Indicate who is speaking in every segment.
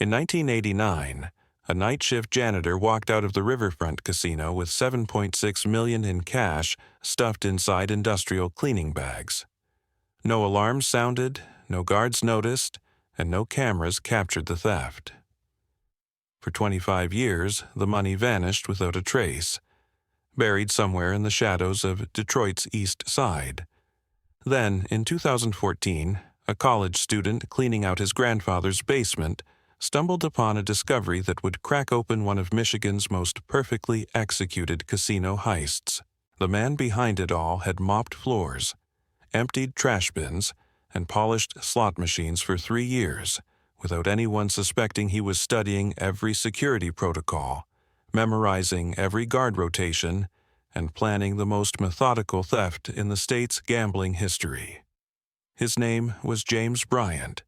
Speaker 1: In 1989, a night shift janitor walked out of the Riverfront casino with $7.6 million in cash stuffed inside industrial cleaning bags. No alarms sounded, no guards noticed, and no cameras captured the theft. For 25 years, the money vanished without a trace, buried somewhere in the shadows of Detroit's East Side. Then, in 2014, a college student cleaning out his grandfather's basement stumbled upon a discovery that would crack open one of Michigan's most perfectly executed casino heists. The man behind it all had mopped floors, emptied trash bins, and polished slot machines for 3 years, without anyone suspecting he was studying every security protocol, memorizing every guard rotation, and planning the most methodical theft in the state's gambling history. His name was James Bryant,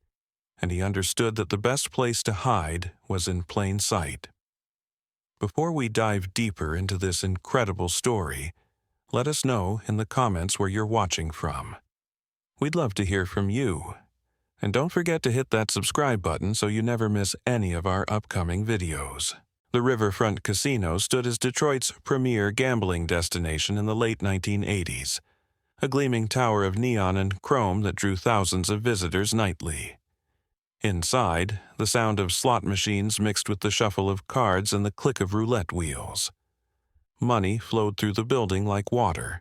Speaker 1: and he understood that the best place to hide was in plain sight. Before we dive deeper into this incredible story, let us know in the comments where you're watching from. We'd love to hear from you. And don't forget to hit that subscribe button so you never miss any of our upcoming videos. The Riverfront Casino stood as Detroit's premier gambling destination in the late 1980s, a gleaming tower of neon and chrome that drew thousands of visitors nightly. Inside, the sound of slot machines mixed with the shuffle of cards and the click of roulette wheels. Money flowed through the building like water,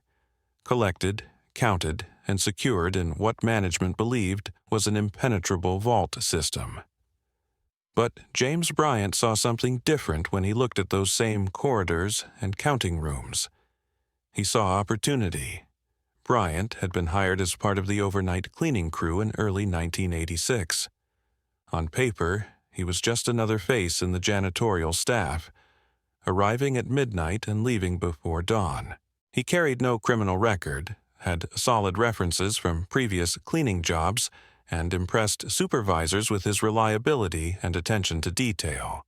Speaker 1: collected, counted, and secured in what management believed was an impenetrable vault system. But James Bryant saw something different when he looked at those same corridors and counting rooms. He saw opportunity. Bryant had been hired as part of the overnight cleaning crew in early 1986. On paper, he was just another face in the janitorial staff, arriving at midnight and leaving before dawn. He carried no criminal record, had solid references from previous cleaning jobs, and impressed supervisors with his reliability and attention to detail.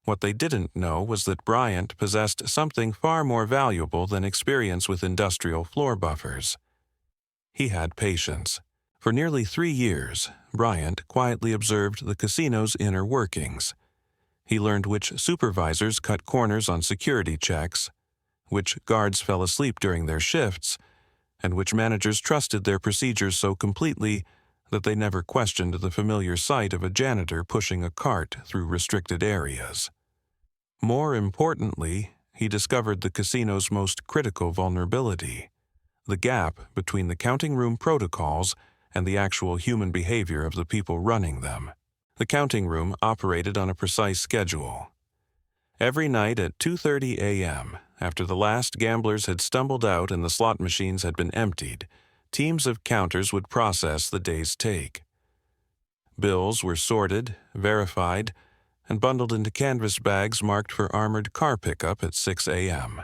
Speaker 1: What they didn't know was that Bryant possessed something far more valuable than experience with industrial floor buffers. He had patience. For nearly 3 years, Bryant quietly observed the casino's inner workings. He learned which supervisors cut corners on security checks, which guards fell asleep during their shifts, and which managers trusted their procedures so completely that they never questioned the familiar sight of a janitor pushing a cart through restricted areas. More importantly, he discovered the casino's most critical vulnerability, the gap between the counting room protocols and the actual human behavior of the people running them. The counting room operated on a precise schedule. Every night at 2:30 a.m., after the last gamblers had stumbled out and the slot machines had been emptied, teams of counters would process the day's take. Bills were sorted, verified, and bundled into canvas bags marked for armored car pickup at 6 a.m.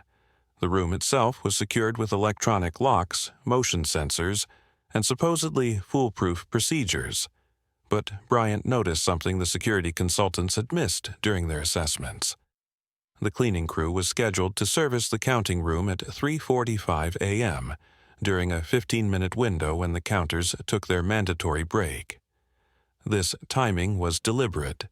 Speaker 1: The room itself was secured with electronic locks, motion sensors, and supposedly foolproof procedures. But Bryant noticed something the security consultants had missed during their assessments. The cleaning crew was scheduled to service the counting room at 3:45 a.m., during a 15-minute window when the counters took their mandatory break. This timing was deliberate,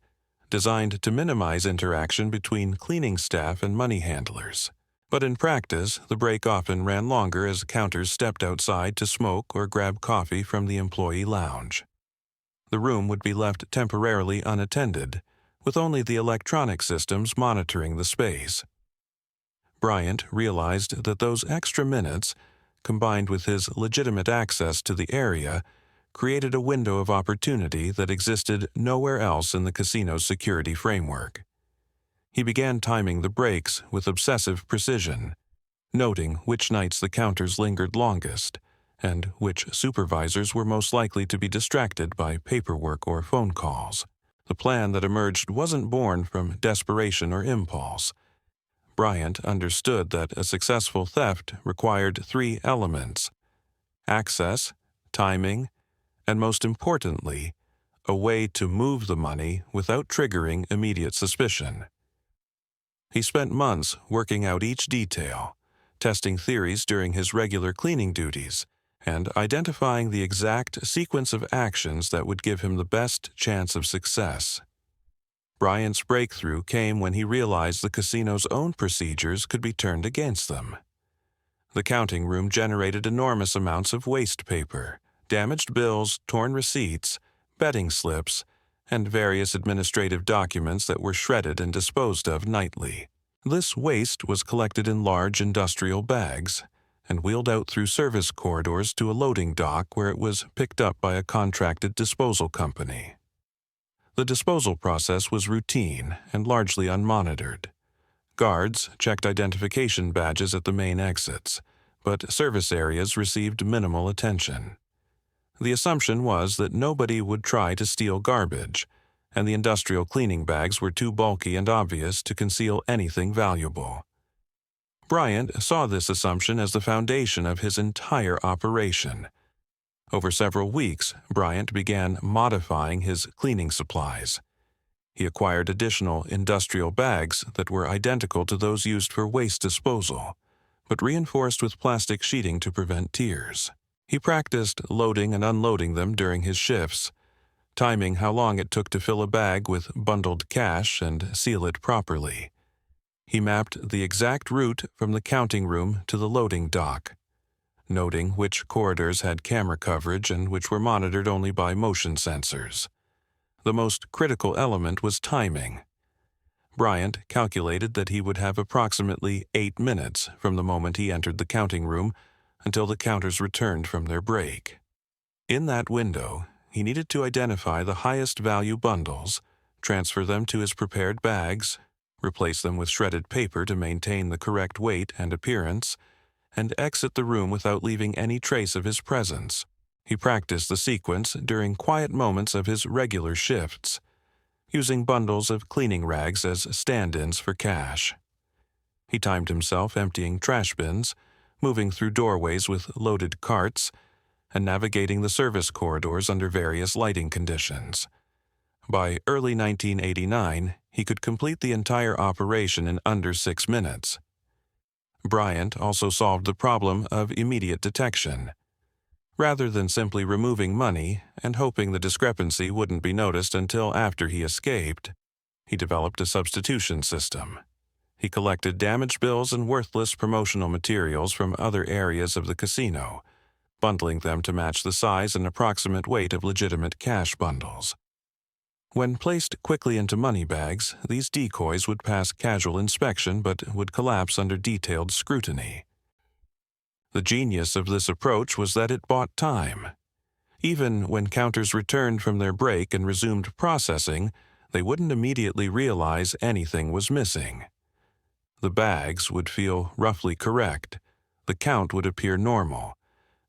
Speaker 1: designed to minimize interaction between cleaning staff and money handlers. But in practice, the break often ran longer as counters stepped outside to smoke or grab coffee from the employee lounge. The room would be left temporarily unattended, with only the electronic systems monitoring the space. Bryant realized that those extra minutes, combined with his legitimate access to the area, created a window of opportunity that existed nowhere else in the casino's security framework. He began timing the breaks with obsessive precision, noting which nights the counters lingered longest, and which supervisors were most likely to be distracted by paperwork or phone calls. The plan that emerged wasn't born from desperation or impulse. Bryant understood that a successful theft required 3 elements: access, timing, and most importantly, a way to move the money without triggering immediate suspicion. He spent months working out each detail, testing theories during his regular cleaning duties, and identifying the exact sequence of actions that would give him the best chance of success. Bryant's breakthrough came when he realized the casino's own procedures could be turned against them. The counting room generated enormous amounts of waste paper, damaged bills, torn receipts, betting slips, and various administrative documents that were shredded and disposed of nightly. This waste was collected in large industrial bags and wheeled out through service corridors to a loading dock where it was picked up by a contracted disposal company. The disposal process was routine and largely unmonitored. Guards checked identification badges at the main exits, but service areas received minimal attention. The assumption was that nobody would try to steal garbage, and the industrial cleaning bags were too bulky and obvious to conceal anything valuable. Bryant saw this assumption as the foundation of his entire operation. Over several weeks, Bryant began modifying his cleaning supplies. He acquired additional industrial bags that were identical to those used for waste disposal, but reinforced with plastic sheeting to prevent tears. He practiced loading and unloading them during his shifts, timing how long it took to fill a bag with bundled cash and seal it properly. He mapped the exact route from the counting room to the loading dock, noting which corridors had camera coverage and which were monitored only by motion sensors. The most critical element was timing. Bryant calculated that he would have approximately 8 minutes from the moment he entered the counting room until the counters returned from their break. In that window, he needed to identify the highest value bundles, transfer them to his prepared bags, replace them with shredded paper to maintain the correct weight and appearance, and exit the room without leaving any trace of his presence. He practiced the sequence during quiet moments of his regular shifts, using bundles of cleaning rags as stand-ins for cash. He timed himself emptying trash bins, moving through doorways with loaded carts, and navigating the service corridors under various lighting conditions. By early 1989, he could complete the entire operation in under 6 minutes. Bryant also solved the problem of immediate detection. Rather than simply removing money and hoping the discrepancy wouldn't be noticed until after he escaped, he developed a substitution system. He collected damaged bills and worthless promotional materials from other areas of the casino, bundling them to match the size and approximate weight of legitimate cash bundles. When placed quickly into money bags, these decoys would pass casual inspection but would collapse under detailed scrutiny. The genius of this approach was that it bought time. Even when counters returned from their break and resumed processing, they wouldn't immediately realize anything was missing. The bags would feel roughly correct, the count would appear normal,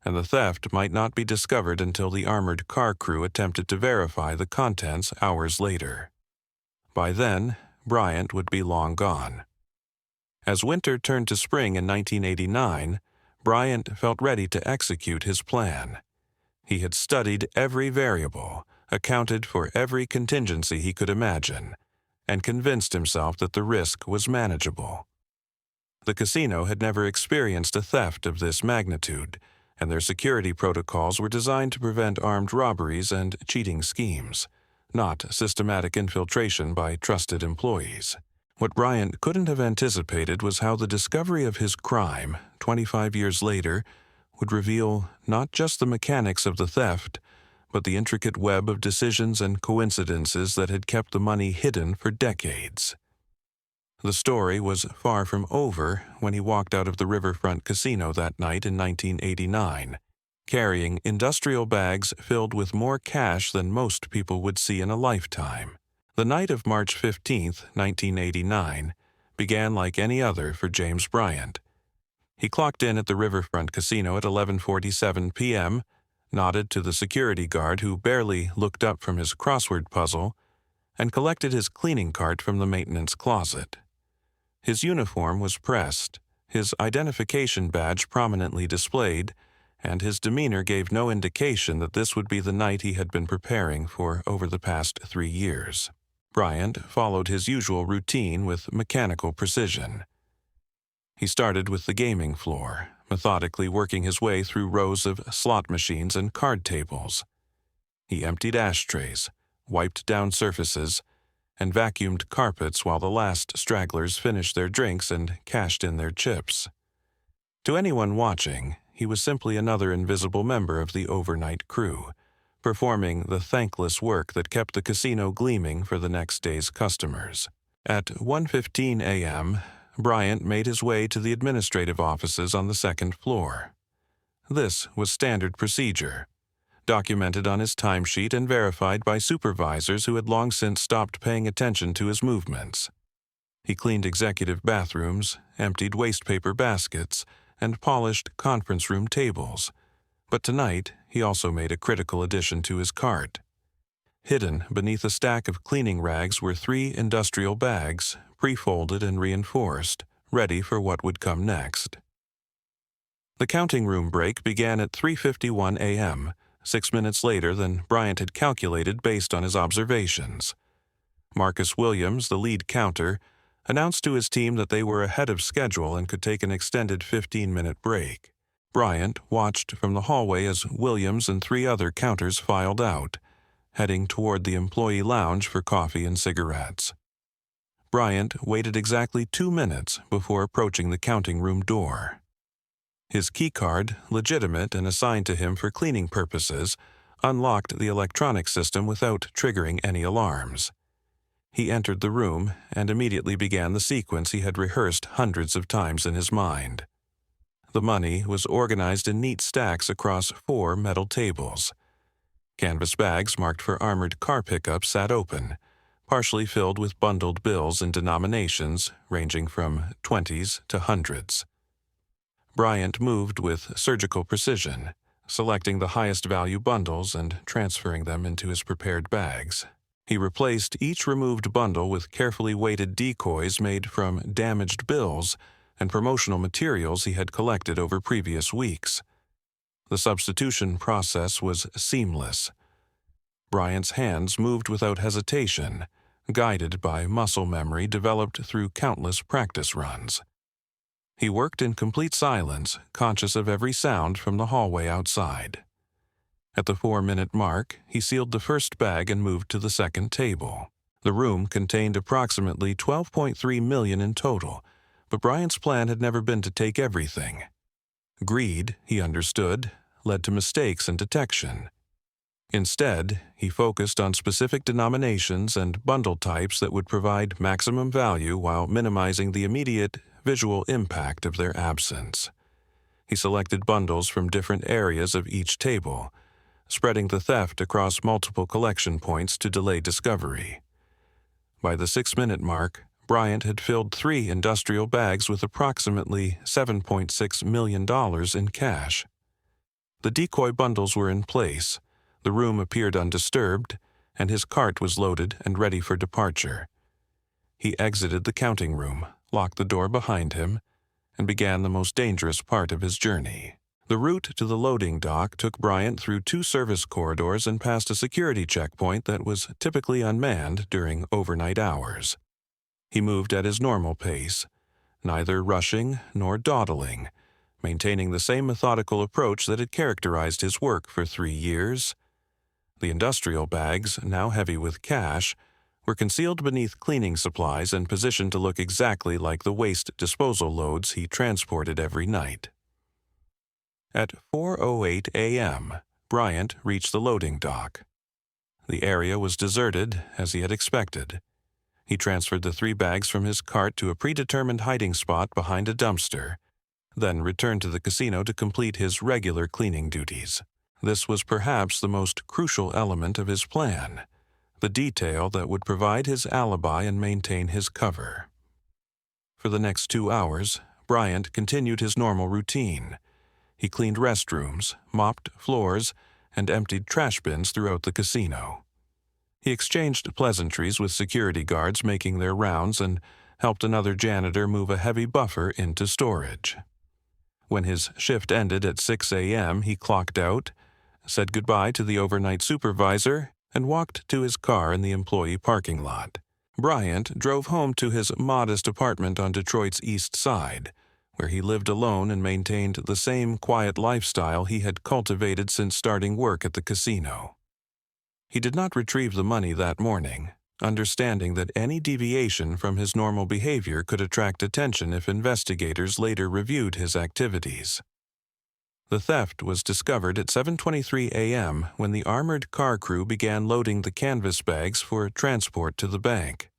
Speaker 1: and the theft might not be discovered until the armored car crew attempted to verify the contents hours later. By then, Bryant would be long gone. As winter turned to spring in 1989, Bryant felt ready to execute his plan. He had studied every variable, accounted for every contingency he could imagine, and convinced himself that the risk was manageable. The casino had never experienced a theft of this magnitude, and their security protocols were designed to prevent armed robberies and cheating schemes, not systematic infiltration by trusted employees. What Bryant couldn't have anticipated was how the discovery of his crime, 25 years later, would reveal not just the mechanics of the theft, but the intricate web of decisions and coincidences that had kept the money hidden for decades. The story was far from over when he walked out of the riverfront casino that night in 1989, carrying industrial bags filled with more cash than most people would see in a lifetime. The night of March 15, 1989, began like any other for James Bryant. He clocked in at the riverfront casino at 11:47 p.m., nodded to the security guard who barely looked up from his crossword puzzle, and collected his cleaning cart from the maintenance closet. His uniform was pressed, his identification badge prominently displayed, and his demeanor gave no indication that this would be the night he had been preparing for over the past 3 years. Bryant followed his usual routine with mechanical precision. He started with the gaming floor, methodically working his way through rows of slot machines and card tables. He emptied ashtrays, wiped down surfaces, and vacuumed carpets while the last stragglers finished their drinks and cashed in their chips. To anyone watching, he was simply another invisible member of the overnight crew, performing the thankless work that kept the casino gleaming for the next day's customers. At 1:15 a.m., Bryant made his way to the administrative offices on the second floor. This was standard procedure, documented on his timesheet and verified by supervisors who had long since stopped paying attention to his movements. He cleaned executive bathrooms, emptied waste paper baskets, and polished conference room tables. But tonight, he also made a critical addition to his cart. Hidden beneath a stack of cleaning rags were 3 industrial bags, pre-folded and reinforced, ready for what would come next. The counting room break began at 3:51 a.m., 6 minutes later than Bryant had calculated based on his observations. Marcus Williams, the lead counter, announced to his team that they were ahead of schedule and could take an extended 15-minute break. Bryant watched from the hallway as Williams and 3 other counters filed out, heading toward the employee lounge for coffee and cigarettes. Bryant waited exactly 2 minutes before approaching the counting room door. His keycard, legitimate and assigned to him for cleaning purposes, unlocked the electronic system without triggering any alarms. He entered the room and immediately began the sequence he had rehearsed hundreds of times in his mind. The money was organized in neat stacks across 4 metal tables. Canvas bags marked for armored car pickups sat open, partially filled with bundled bills in denominations ranging from 20s to hundreds. Bryant moved with surgical precision, selecting the highest value bundles and transferring them into his prepared bags. He replaced each removed bundle with carefully weighted decoys made from damaged bills and promotional materials he had collected over previous weeks. The substitution process was seamless. Bryant's hands moved without hesitation, guided by muscle memory developed through countless practice runs. He worked in complete silence, conscious of every sound from the hallway outside. At the 4-minute mark, he sealed the first bag and moved to the second table. The room contained approximately $12.3 million in total, but Bryant's plan had never been to take everything. Greed, he understood, led to mistakes and detection. Instead, he focused on specific denominations and bundle types that would provide maximum value while minimizing the immediate visual impact of their absence. He selected bundles from different areas of each table, spreading the theft across multiple collection points to delay discovery. By the 6-minute mark, Bryant had filled 3 industrial bags with approximately $7.6 million in cash. The decoy bundles were in place, the room appeared undisturbed, and his cart was loaded and ready for departure. He exited the counting room, locked the door behind him, and began the most dangerous part of his journey. The route to the loading dock took Bryant through 2 service corridors and past a security checkpoint that was typically unmanned during overnight hours. He moved at his normal pace, neither rushing nor dawdling, maintaining the same methodical approach that had characterized his work for 3 years. The industrial bags, now heavy with cash, were concealed beneath cleaning supplies and positioned to look exactly like the waste disposal loads he transported every night. At 4:08 a.m., Bryant reached the loading dock. The area was deserted, as he had expected. He transferred the 3 bags from his cart to a predetermined hiding spot behind a dumpster, then returned to the casino to complete his regular cleaning duties. This was perhaps the most crucial element of his plan, the detail that would provide his alibi and maintain his cover. For the next 2 hours, Bryant continued his normal routine. He cleaned restrooms, mopped floors, and emptied trash bins throughout the casino. He exchanged pleasantries with security guards making their rounds and helped another janitor move a heavy buffer into storage. When his shift ended at 6 a.m., he clocked out, said goodbye to the overnight supervisor, and walked to his car in the employee parking lot. Bryant drove home to his modest apartment on Detroit's East Side, where he lived alone and maintained the same quiet lifestyle he had cultivated since starting work at the casino. He did not retrieve the money that morning, understanding that any deviation from his normal behavior could attract attention if investigators later reviewed his activities. The theft was discovered at 7:23 a.m. when the armored car crew began loading the canvas bags for transport to the bank.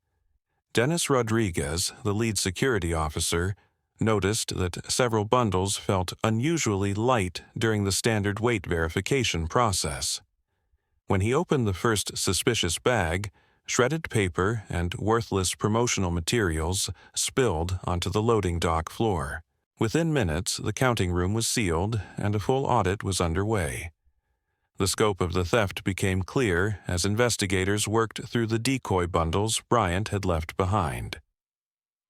Speaker 1: Dennis Rodriguez, the lead security officer, noticed that several bundles felt unusually light during the standard weight verification process. When he opened the first suspicious bag, shredded paper and worthless promotional materials spilled onto the loading dock floor. Within minutes, the counting room was sealed and a full audit was underway. The scope of the theft became clear as investigators worked through the decoy bundles Bryant had left behind.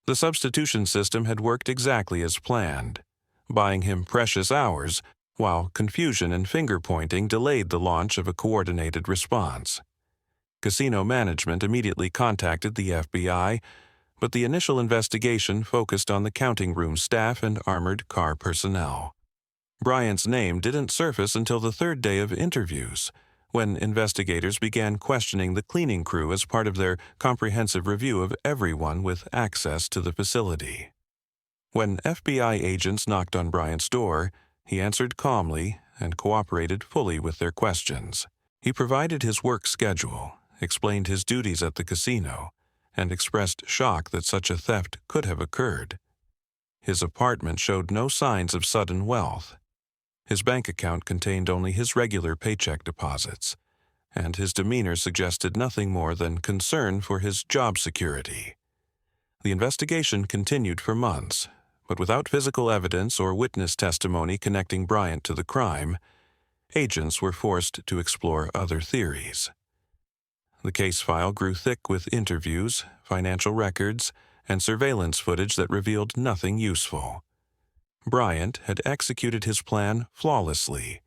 Speaker 1: The substitution system had worked exactly as planned, buying him precious hours, while confusion and finger-pointing delayed the launch of a coordinated response. Casino management immediately contacted the FBI, but the initial investigation focused on the counting room staff and armored car personnel. Bryant's name didn't surface until the third day of interviews, when investigators began questioning the cleaning crew as part of their comprehensive review of everyone with access to the facility. When FBI agents knocked on Bryant's door, he answered calmly and cooperated fully with their questions. He provided his work schedule, explained his duties at the casino, and expressed shock that such a theft could have occurred. His apartment showed no signs of sudden wealth. His bank account contained only his regular paycheck deposits, and his demeanor suggested nothing more than concern for his job security. The investigation continued for months, but without physical evidence or witness testimony connecting Bryant to the crime, agents were forced to explore other theories. The case file grew thick with interviews, financial records, and surveillance footage that revealed nothing useful. Bryant had executed his plan flawlessly,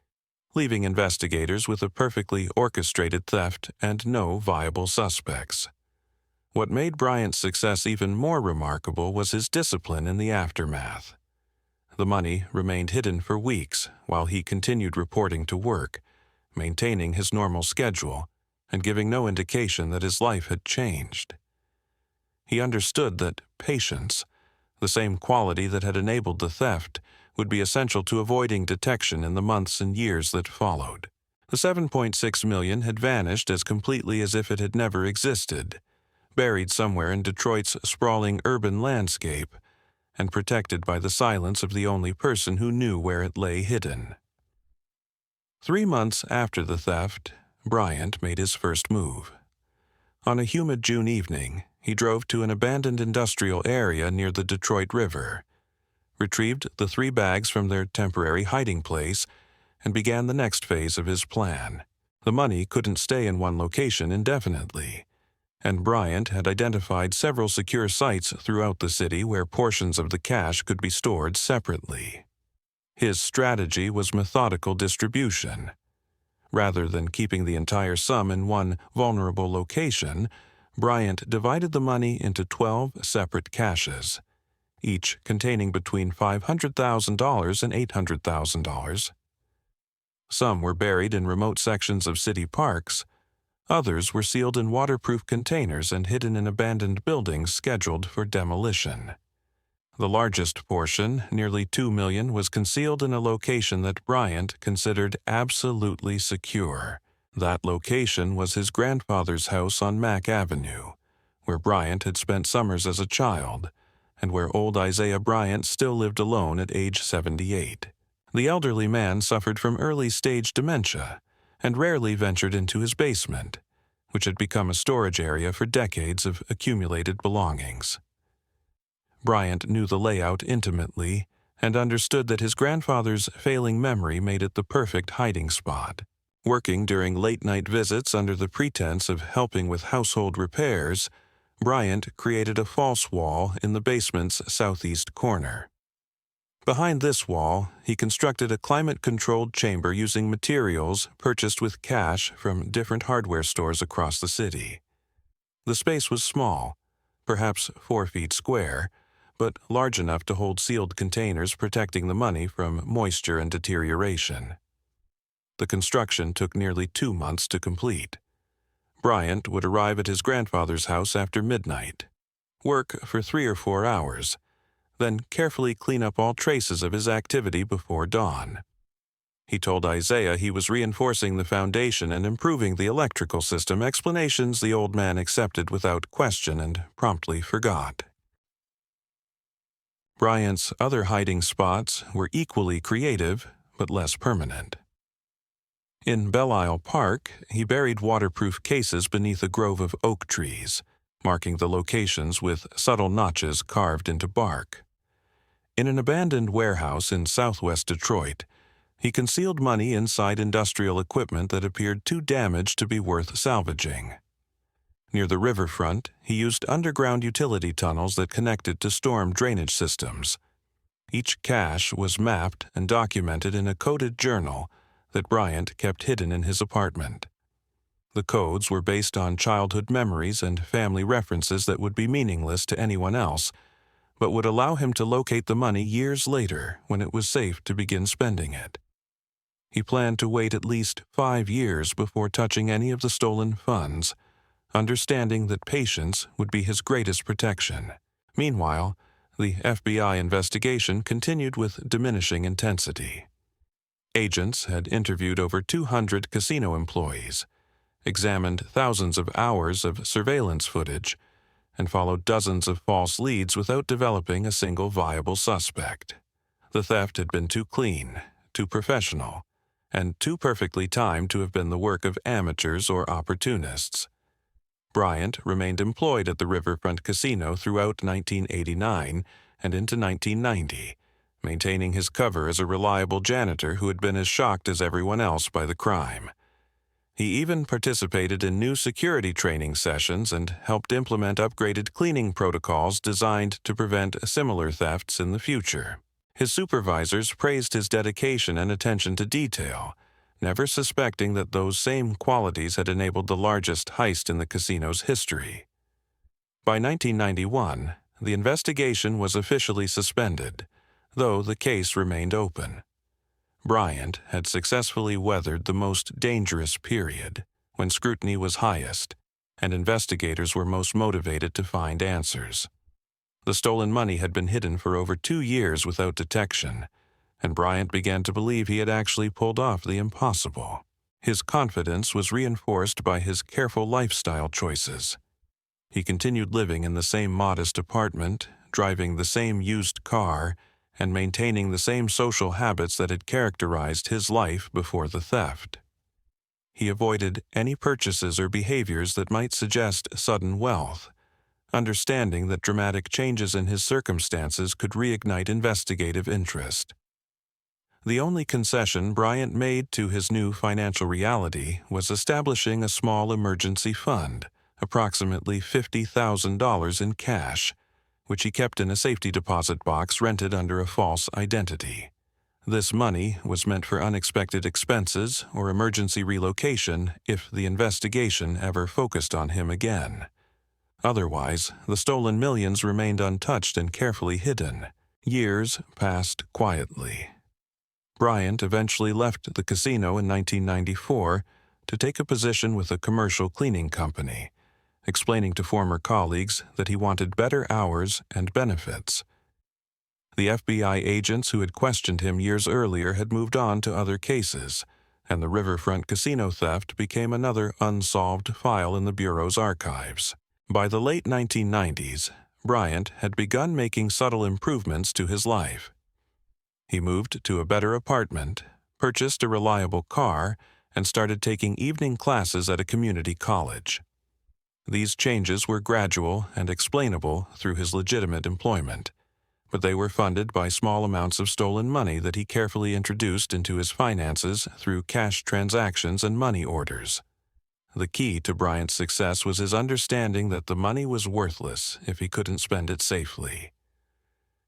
Speaker 1: leaving investigators with a perfectly orchestrated theft and no viable suspects. What made Bryant's success even more remarkable was his discipline in the aftermath. The money remained hidden for weeks while he continued reporting to work, maintaining his normal schedule, and giving no indication that his life had changed. He understood that patience, the same quality that had enabled the theft, would be essential to avoiding detection in the months and years that followed. The $7.6 million had vanished as completely as if it had never existed, buried somewhere in Detroit's sprawling urban landscape, and protected by the silence of the only person who knew where it lay hidden. 3 months after the theft, Bryant made his first move. On a humid June evening, he drove to an abandoned industrial area near the Detroit River, retrieved the 3 bags from their temporary hiding place, and began the next phase of his plan. The money couldn't stay in one location indefinitely, and Bryant had identified several secure sites throughout the city where portions of the cash could be stored separately. His strategy was methodical distribution. Rather than keeping the entire sum in one vulnerable location, Bryant divided the money into 12 separate caches, each containing between $500,000 and $800,000. Some were buried in remote sections of city parks. Others were sealed in waterproof containers and hidden in abandoned buildings scheduled for demolition. The largest portion, nearly $2 million, was concealed in a location that Bryant considered absolutely secure. That location was his grandfather's house on Mack Avenue, where Bryant had spent summers as a child, and where old Isaiah Bryant still lived alone at age 78. The elderly man suffered from early-stage dementia and rarely ventured into his basement, which had become a storage area for decades of accumulated belongings. Bryant knew the layout intimately and understood that his grandfather's failing memory made it the perfect hiding spot. Working during late-night visits under the pretense of helping with household repairs, Bryant created a false wall in the basement's southeast corner. Behind this wall, he constructed a climate-controlled chamber using materials purchased with cash from different hardware stores across the city. The space was small, perhaps 4 feet square, but large enough to hold sealed containers protecting the money from moisture and deterioration. The construction took nearly 2 months to complete. Bryant would arrive at his grandfather's house after midnight, work for 3 or 4 hours, then carefully clean up all traces of his activity before dawn. He told Isaiah he was reinforcing the foundation and improving the electrical system, explanations the old man accepted without question and promptly forgot. Bryant's other hiding spots were equally creative, but less permanent. In Belle Isle Park, he buried waterproof cases beneath a grove of oak trees, marking the locations with subtle notches carved into bark. In an abandoned warehouse in southwest Detroit, he concealed money inside industrial equipment that appeared too damaged to be worth salvaging. Near the riverfront, he used underground utility tunnels that connected to storm drainage systems. Each cache was mapped and documented in a coded journal that Bryant kept hidden in his apartment. The codes were based on childhood memories and family references that would be meaningless to anyone else, but would allow him to locate the money years later when it was safe to begin spending it. He planned to wait at least 5 years before touching any of the stolen funds, understanding that patience would be his greatest protection. Meanwhile, the FBI investigation continued with diminishing intensity. Agents had interviewed over 200 casino employees, examined thousands of hours of surveillance footage, and followed dozens of false leads without developing a single viable suspect. The theft had been too clean, too professional, and too perfectly timed to have been the work of amateurs or opportunists. Bryant remained employed at the Riverfront Casino throughout 1989 and into 1990, maintaining his cover as a reliable janitor who had been as shocked as everyone else by the crime. He even participated in new security training sessions and helped implement upgraded cleaning protocols designed to prevent similar thefts in the future. His supervisors praised his dedication and attention to detail, never suspecting that those same qualities had enabled the largest heist in the casino's history. By 1991, the investigation was officially suspended, though the case remained open. Bryant had successfully weathered the most dangerous period, when scrutiny was highest, and investigators were most motivated to find answers. The stolen money had been hidden for over 2 years without detection, and Bryant began to believe he had actually pulled off the impossible. His confidence was reinforced by his careful lifestyle choices. He continued living in the same modest apartment, driving the same used car, and maintaining the same social habits that had characterized his life before the theft. He avoided any purchases or behaviors that might suggest sudden wealth, understanding that dramatic changes in his circumstances could reignite investigative interest. The only concession Bryant made to his new financial reality was establishing a small emergency fund, approximately $50,000 in cash, which he kept in a safety deposit box rented under a false identity. This money was meant for unexpected expenses or emergency relocation if the investigation ever focused on him again. Otherwise, the stolen millions remained untouched and carefully hidden. Years passed quietly. Bryant eventually left the casino in 1994 to take a position with a commercial cleaning company, explaining to former colleagues that he wanted better hours and benefits. The FBI agents who had questioned him years earlier had moved on to other cases, and the Riverfront casino theft became another unsolved file in the Bureau's archives. By the late 1990s, Bryant had begun making subtle improvements to his life. He moved to a better apartment, purchased a reliable car, and started taking evening classes at a community college. These changes were gradual and explainable through his legitimate employment, but they were funded by small amounts of stolen money that he carefully introduced into his finances through cash transactions and money orders. The key to Bryant's success was his understanding that the money was worthless if he couldn't spend it safely.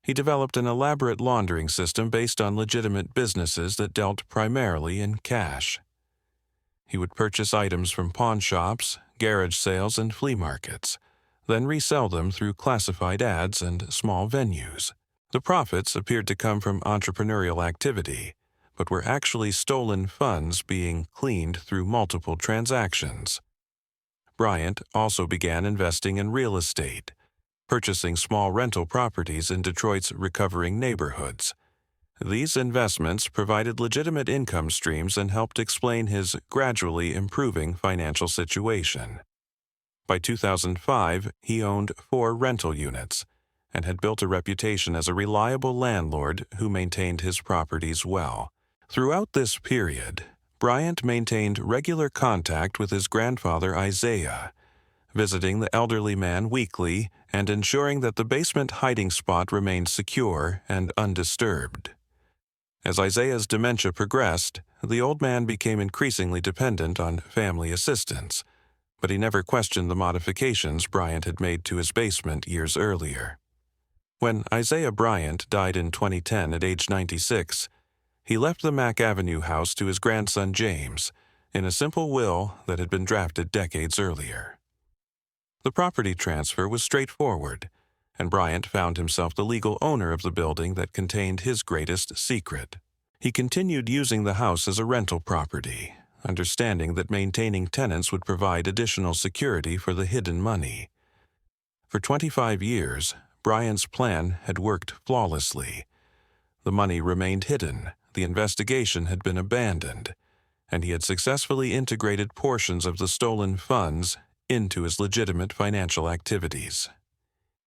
Speaker 1: He developed an elaborate laundering system based on legitimate businesses that dealt primarily in cash. He would purchase items from pawn shops, garage sales, and flea markets, then resell them through classified ads and small venues. The profits appeared to come from entrepreneurial activity, but were actually stolen funds being cleaned through multiple transactions. Bryant also began investing in real estate, purchasing small rental properties in Detroit's recovering neighborhoods. These investments provided legitimate income streams and helped explain his gradually improving financial situation. By 2005, he owned 4 rental units and had built a reputation as a reliable landlord who maintained his properties well. Throughout this period, Bryant maintained regular contact with his grandfather Isaiah, visiting the elderly man weekly and ensuring that the basement hiding spot remained secure and undisturbed. As Isaiah's dementia progressed, the old man became increasingly dependent on family assistance, but he never questioned the modifications Bryant had made to his basement years earlier. When Isaiah Bryant died in 2010 at age 96, he left the Mack Avenue house to his grandson James in a simple will that had been drafted decades earlier. The property transfer was straightforward, and Bryant found himself the legal owner of the building that contained his greatest secret. He continued using the house as a rental property, understanding that maintaining tenants would provide additional security for the hidden money. For 25 years, Bryant's plan had worked flawlessly. The money remained hidden, the investigation had been abandoned, and he had successfully integrated portions of the stolen funds into his legitimate financial activities.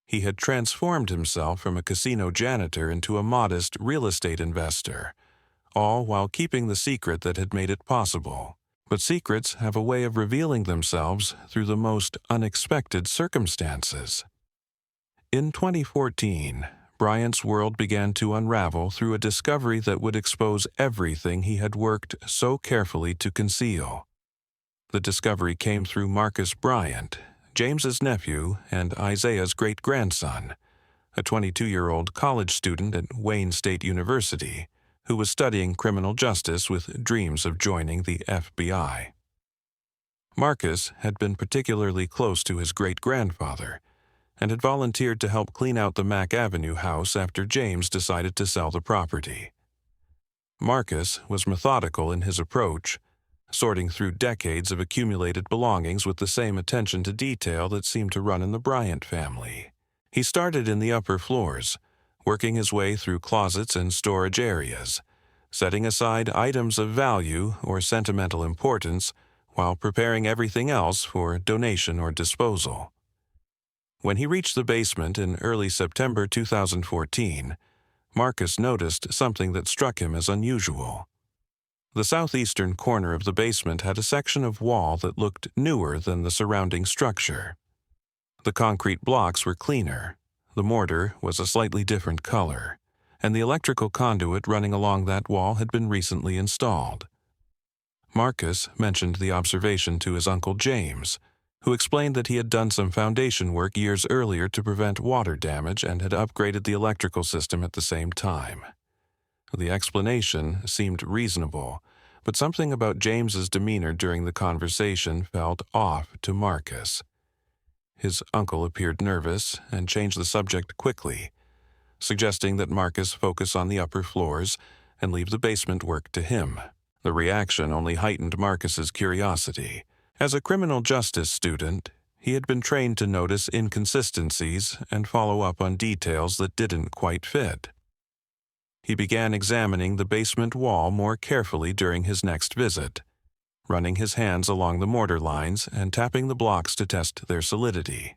Speaker 1: He had transformed himself from a casino janitor into a modest real estate investor, all while keeping the secret that had made it possible. But secrets have a way of revealing themselves through the most unexpected circumstances. In 2014, Bryant's world began to unravel through a discovery that would expose everything he had worked so carefully to conceal. The discovery came through Marcus Bryant, James's nephew and Isaiah's great-grandson, a 22-year-old college student at Wayne State University, who was studying criminal justice with dreams of joining the FBI. Marcus had been particularly close to his great-grandfather and had volunteered to help clean out the Mack Avenue house after James decided to sell the property. Marcus was methodical in his approach, sorting through decades of accumulated belongings with the same attention to detail that seemed to run in the Bryant family. He started in the upper floors, working his way through closets and storage areas, setting aside items of value or sentimental importance while preparing everything else for donation or disposal. When he reached the basement in early September 2014, Marcus noticed something that struck him as unusual. The southeastern corner of the basement had a section of wall that looked newer than the surrounding structure. The concrete blocks were cleaner, the mortar was a slightly different color, and the electrical conduit running along that wall had been recently installed. Marcus mentioned the observation to his uncle James, who explained that he had done some foundation work years earlier to prevent water damage and had upgraded the electrical system at the same time. The explanation seemed reasonable, but something about James's demeanor during the conversation felt off to Marcus. His uncle appeared nervous and changed the subject quickly, suggesting that Marcus focus on the upper floors and leave the basement work to him. The reaction only heightened Marcus's curiosity. As a criminal justice student, he had been trained to notice inconsistencies and follow up on details that didn't quite fit. He began examining the basement wall more carefully during his next visit, running his hands along the mortar lines and tapping the blocks to test their solidity.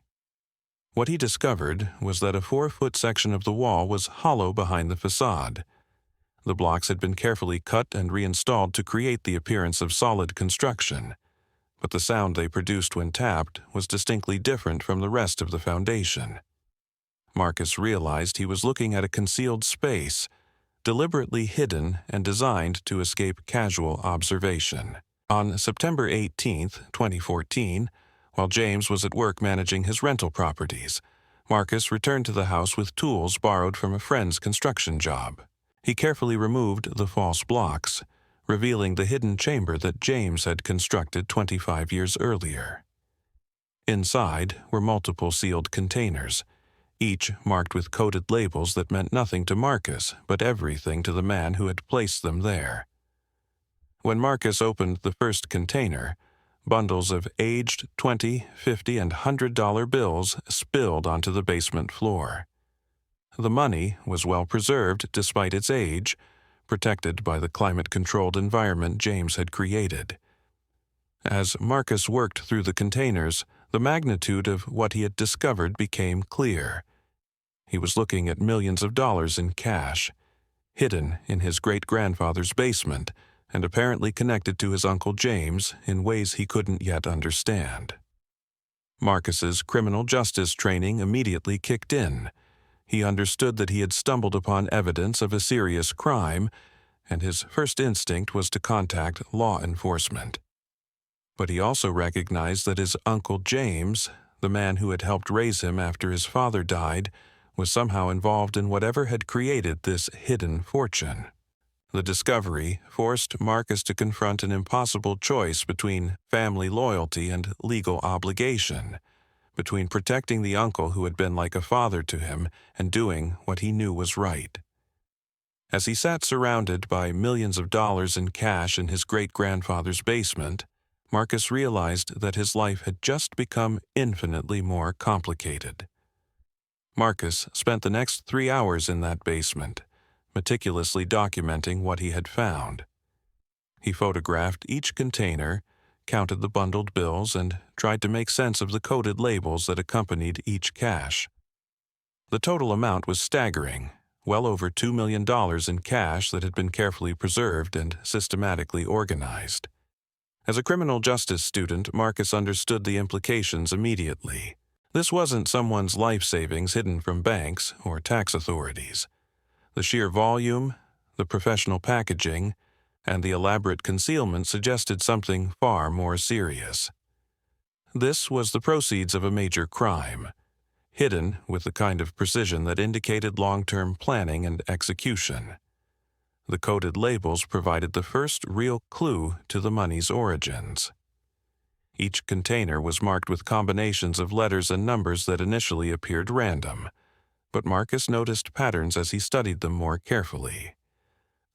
Speaker 1: What he discovered was that a 4-foot section of the wall was hollow behind the facade. The blocks had been carefully cut and reinstalled to create the appearance of solid construction, but the sound they produced when tapped was distinctly different from the rest of the foundation. Marcus realized he was looking at a concealed space, deliberately hidden and designed to escape casual observation. On September 18, 2014, while James was at work managing his rental properties, Marcus returned to the house with tools borrowed from a friend's construction job. He carefully removed the false blocks, revealing the hidden chamber that James had constructed 25 years earlier. Inside were multiple sealed containers, each marked with coded labels that meant nothing to Marcus but everything to the man who had placed them there. When Marcus opened the first container, Bundles of aged $20, $50, and $100 bills spilled onto the basement floor. The money was well preserved despite its age, protected by the climate-controlled environment James had created. As Marcus worked through the containers, the magnitude of what he had discovered became clear. He was looking at millions of dollars in cash, hidden in his great-grandfather's basement, and apparently connected to his Uncle James in ways he couldn't yet understand. Marcus's criminal justice training immediately kicked in. He understood that he had stumbled upon evidence of a serious crime, and his first instinct was to contact law enforcement. But he also recognized that his Uncle James, the man who had helped raise him after his father died, was somehow involved in whatever had created this hidden fortune. The discovery forced Marcus to confront an impossible choice between family loyalty and legal obligation, between protecting the uncle who had been like a father to him and doing what he knew was right. As he sat surrounded by millions of dollars in cash in his great-grandfather's basement, Marcus realized that his life had just become infinitely more complicated. Marcus spent the next 3 hours in that basement, meticulously documenting what he had found. He photographed each container, counted the bundled bills, and tried to make sense of the coded labels that accompanied each cash. The total amount was staggering, well over $2 million in cash that had been carefully preserved and systematically organized. As a criminal justice student, Marcus understood the implications immediately. This wasn't someone's life savings hidden from banks or tax authorities. The sheer volume, the professional packaging, and the elaborate concealment suggested something far more serious. This was the proceeds of a major crime, hidden with the kind of precision that indicated long-term planning and execution. The coded labels provided the first real clue to the money's origins. Each container was marked with combinations of letters and numbers that initially appeared random, but Marcus noticed patterns as he studied them more carefully.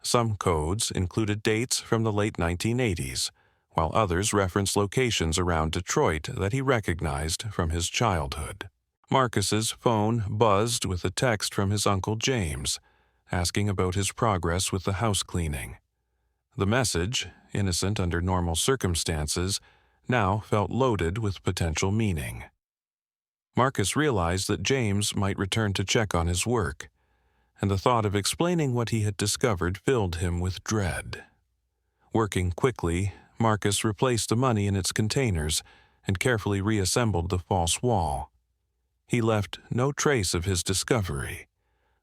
Speaker 1: Some codes included dates from the late 1980s, while others referenced locations around Detroit that he recognized from his childhood. Marcus's phone buzzed with a text from his Uncle James, asking about his progress with the house cleaning. The message, innocent under normal circumstances, now felt loaded with potential meaning. Marcus realized that James might return to check on his work, and the thought of explaining what he had discovered filled him with dread. Working quickly, Marcus replaced the money in its containers and carefully reassembled the false wall. He left no trace of his discovery,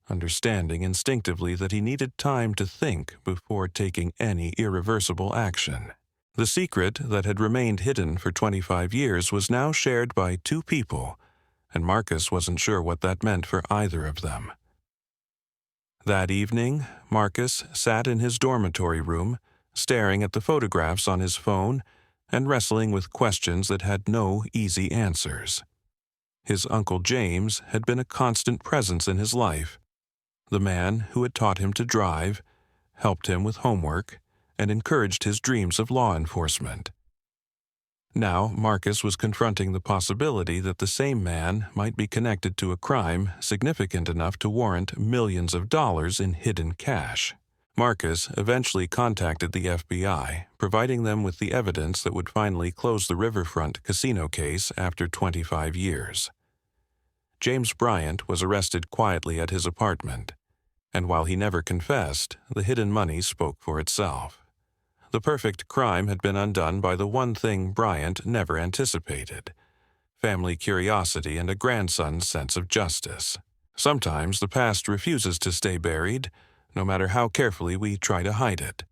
Speaker 1: understanding instinctively that he needed time to think before taking any irreversible action. The secret that had remained hidden for 25 years was now shared by 2 people, and Marcus wasn't sure what that meant for either of them. That evening, Marcus sat in his dormitory room, staring at the photographs on his phone and wrestling with questions that had no easy answers. His Uncle James had been a constant presence in his life, the man who had taught him to drive, helped him with homework, and encouraged his dreams of law enforcement. Now Marcus was confronting the possibility that the same man might be connected to a crime significant enough to warrant millions of dollars in hidden cash. Marcus eventually contacted the FBI, providing them with the evidence that would finally close the Riverfront casino case after 25 years. James Bryant was arrested quietly at his apartment, and while he never confessed, the hidden money spoke for itself. The perfect crime had been undone by the one thing Bryant never anticipated: family curiosity and a grandson's sense of justice. Sometimes the past refuses to stay buried, no matter how carefully we try to hide it.